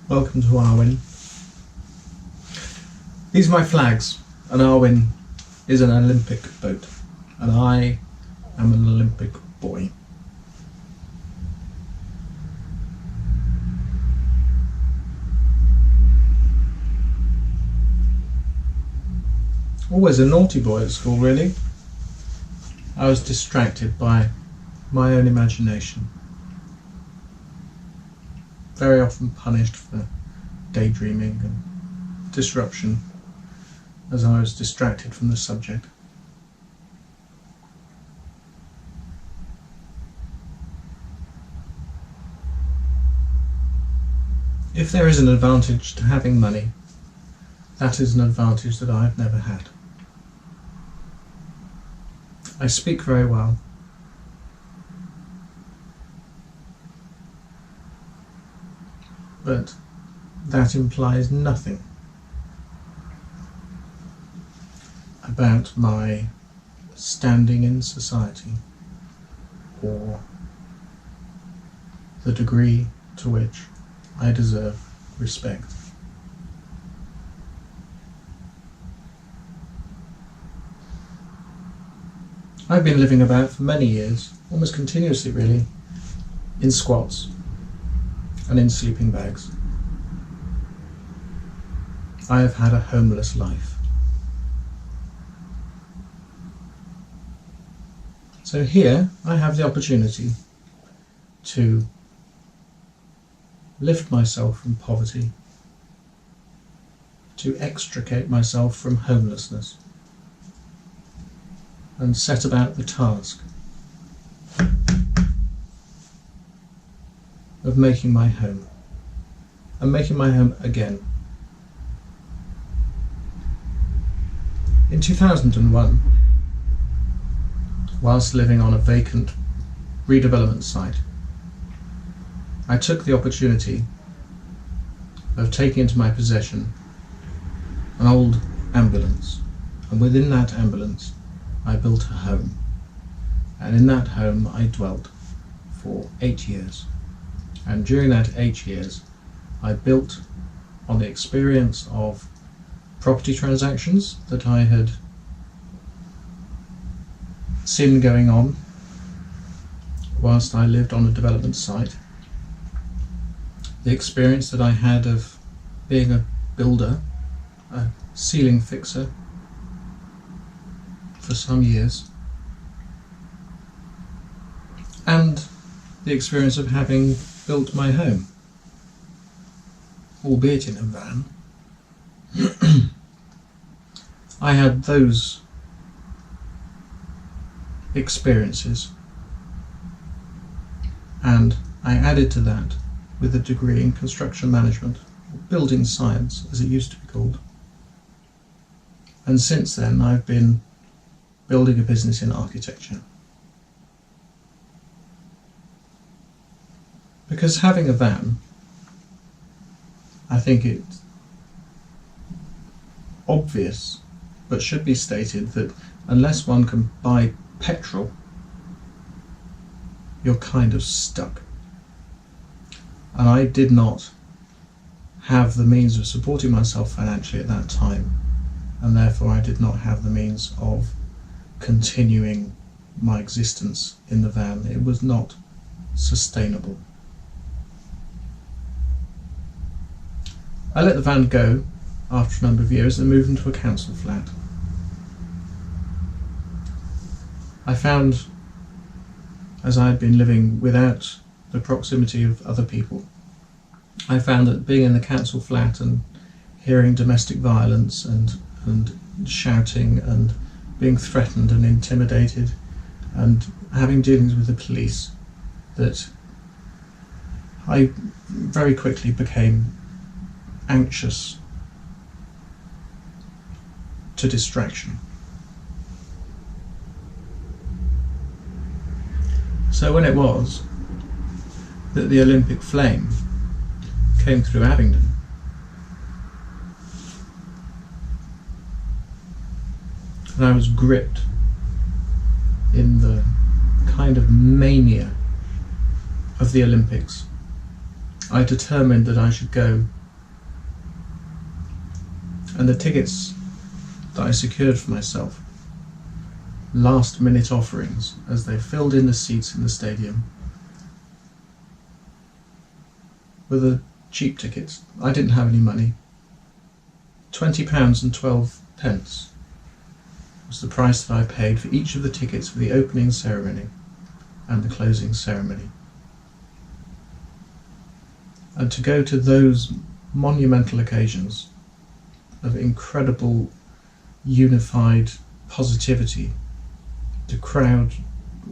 Welcome to Arwen. These are my flags, and Arwen is an Olympic boat, and I am an Olympic boy. Always a naughty boy at school, really. I was distracted by my own imagination. Very often punished for daydreaming and disruption as I was distracted from the subject. If there is an advantage to having money, that is an advantage that I have never had. I speak very well. But that implies nothing about my standing in society or the degree to which I deserve respect. I've been living about for many years, almost continuously really, in squats and in sleeping bags. I have had a homeless life. So here I have the opportunity to lift myself from poverty, to extricate myself from homelessness, and set about the task of making my home, and making my home again. In 2001, whilst living on a vacant redevelopment site, I took the opportunity of taking into my possession an old ambulance, and within that ambulance I built a home, and in that home I dwelt for 8 years. And during that 8 years, I built on the experience of property transactions that I had seen going on whilst I lived on a development site, the experience that I had of being a builder, a ceiling fixer for some years, and the experience of having built my home, albeit in a van. I had those experiences, and I added to that with a degree in construction management, or building science as it used to be called. And since then I've been building a business in architecture. Because having a van, I think it's obvious, but should be stated, that unless one can buy petrol, you're kind of stuck. And I did not have the means of supporting myself financially at that time, and therefore I did not have the means of continuing my existence in the van. It was not sustainable. I let the van go after a number of years and moved into a council flat. I found, as I had been living without the proximity of other people, I found that being in the council flat and hearing domestic violence and shouting and being threatened and intimidated and having dealings with the police, that I very quickly became anxious to distraction. So when it was that the Olympic flame came through Abingdon, and I was gripped in the kind of mania of the Olympics, I determined that I should go, and the tickets that I secured for myself, last minute offerings as they filled in the seats in the stadium, were the cheap tickets. I didn't have any money. £20 and 12 pence was the price that I paid for each of the tickets for the opening ceremony and the closing ceremony. And to go to those monumental occasions of incredible unified positivity, the crowd,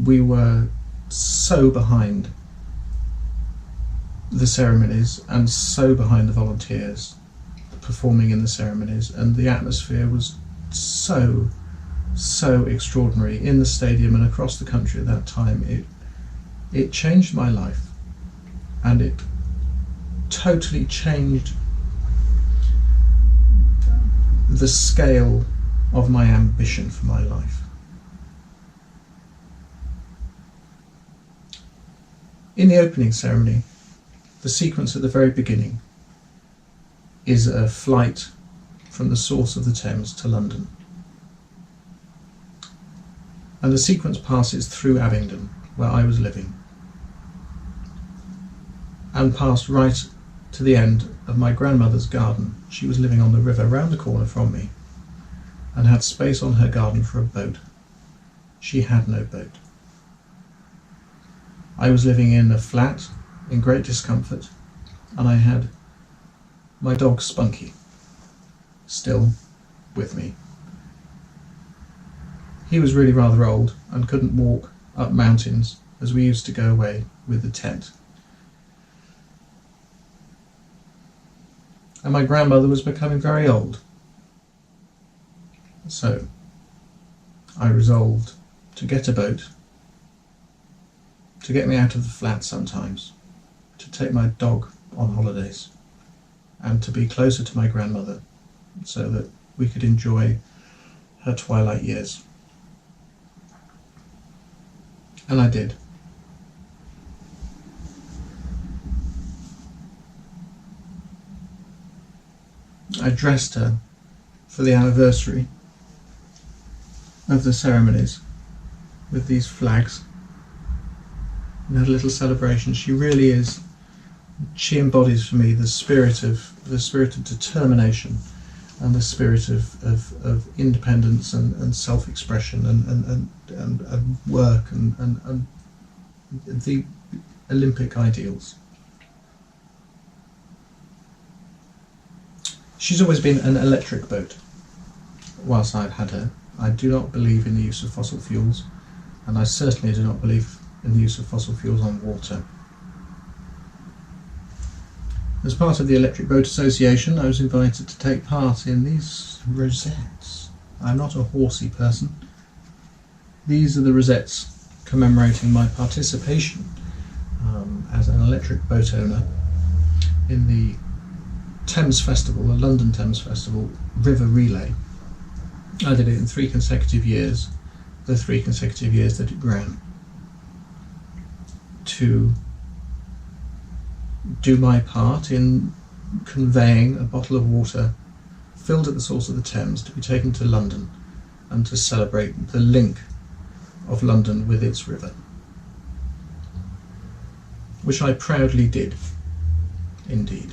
we were so behind the ceremonies and so behind the volunteers performing in the ceremonies, and the atmosphere was so extraordinary in the stadium and across the country at that time. It changed my life, and it totally changed the scale of my ambition for my life. In the opening ceremony, the sequence at the very beginning is a flight from the source of the Thames to London. And the sequence passes through Abingdon, where I was living, and passed right to the end of my grandmother's garden. She was living on the river round the corner from me and had space on her garden for a boat. She had no boat. I was living in a flat in great discomfort, and I had my dog Spunky still with me. He was really rather old and couldn't walk up mountains as we used to go away with the tent. And my grandmother was becoming very old. So I resolved to get a boat, to get me out of the flat sometimes, to take my dog on holidays, and to be closer to my grandmother so that we could enjoy her twilight years. And I did. I dressed her for the anniversary of the ceremonies with these flags. We had a little celebration. She really is, she embodies for me the spirit of determination and the spirit of independence and self-expression and work and the Olympic ideals. She's always been an electric boat whilst I've had her. I do not believe in the use of fossil fuels, and I certainly do not believe in the use of fossil fuels on water. As part of the Electric Boat Association, I was invited to take part in these rosettes. I'm not a horsey person. These are the rosettes commemorating my participation as an electric boat owner in the Thames Festival, the London Thames Festival River Relay. I did it in 3 consecutive years, the 3 consecutive years that it ran, to do my part in conveying a bottle of water filled at the source of the Thames to be taken to London and to celebrate the link of London with its river, which I proudly did, indeed.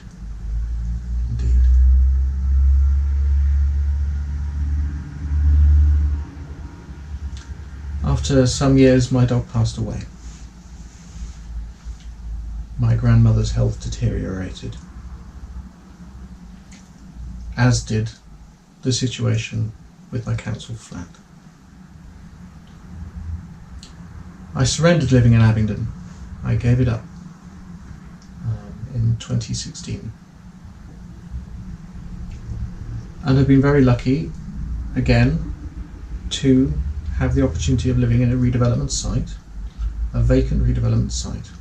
After some years, my dog passed away. My grandmother's health deteriorated, as did the situation with my council flat. I surrendered living in Abingdon. I gave it up in 2016, and have been very lucky again to have the opportunity of living in a redevelopment site, a vacant redevelopment site.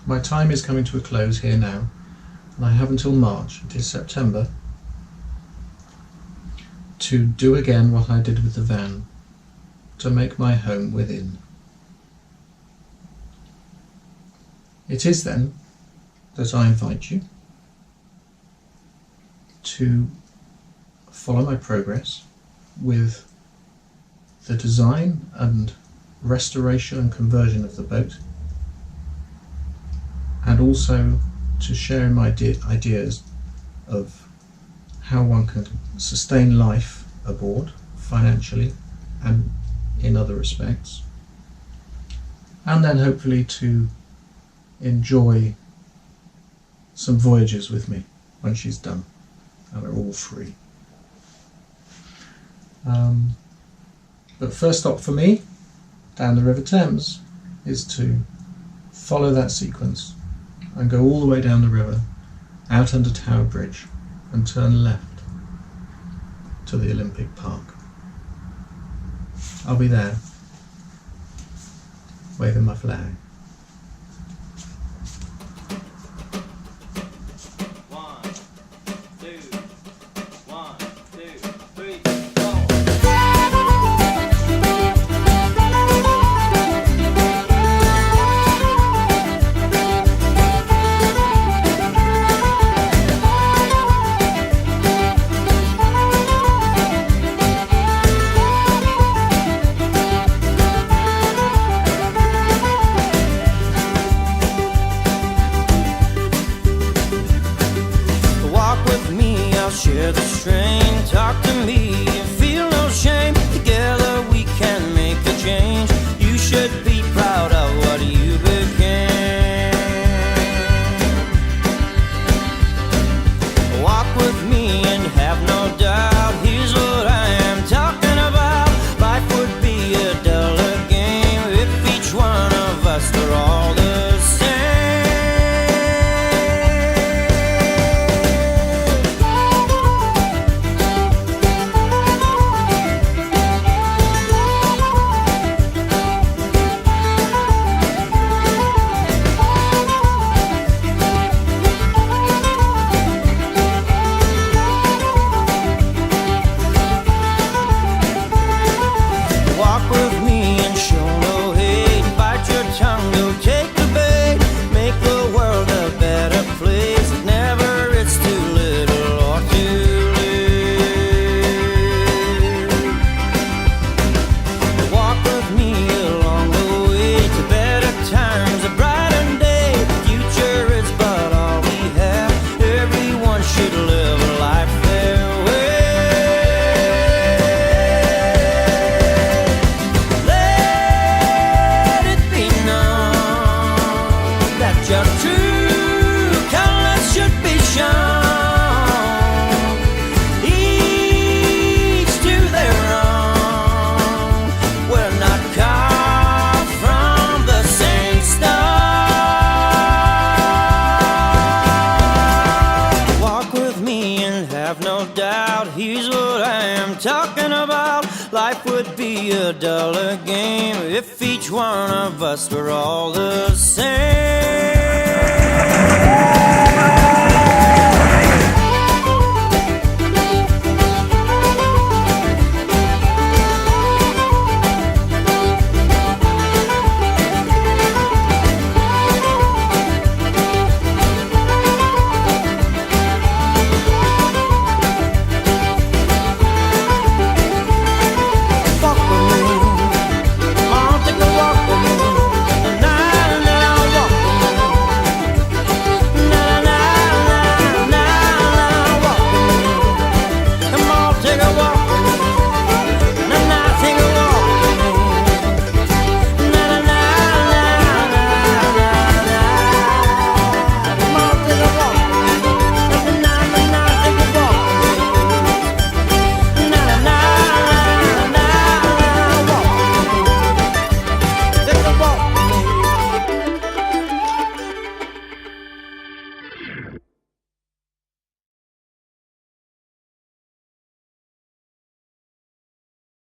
My time is coming to a close here now, and I have until March, until September, to do again what I did with the van, to make my home within. It is then that I invite you to follow my progress with the design and restoration and conversion of the boat, and also to share my ideas of how one can sustain life aboard financially and in other respects, and then hopefully to enjoy some voyages with me when she's done and we're all free. But first stop for me down the River Thames is to follow that sequence and go all the way down the river, out under Tower Bridge, and turn left to the Olympic Park. I'll be there, waving my flag. Share the strain, talk to me, feel no shame. Together we can make a change. You should be proud of what you became. Walk with me and have no doubt. Here's what I am talking about. Life would be a duller game if each one of us were all the same. Here's what I am talking about. Life would be a duller game if each one of us were all the same.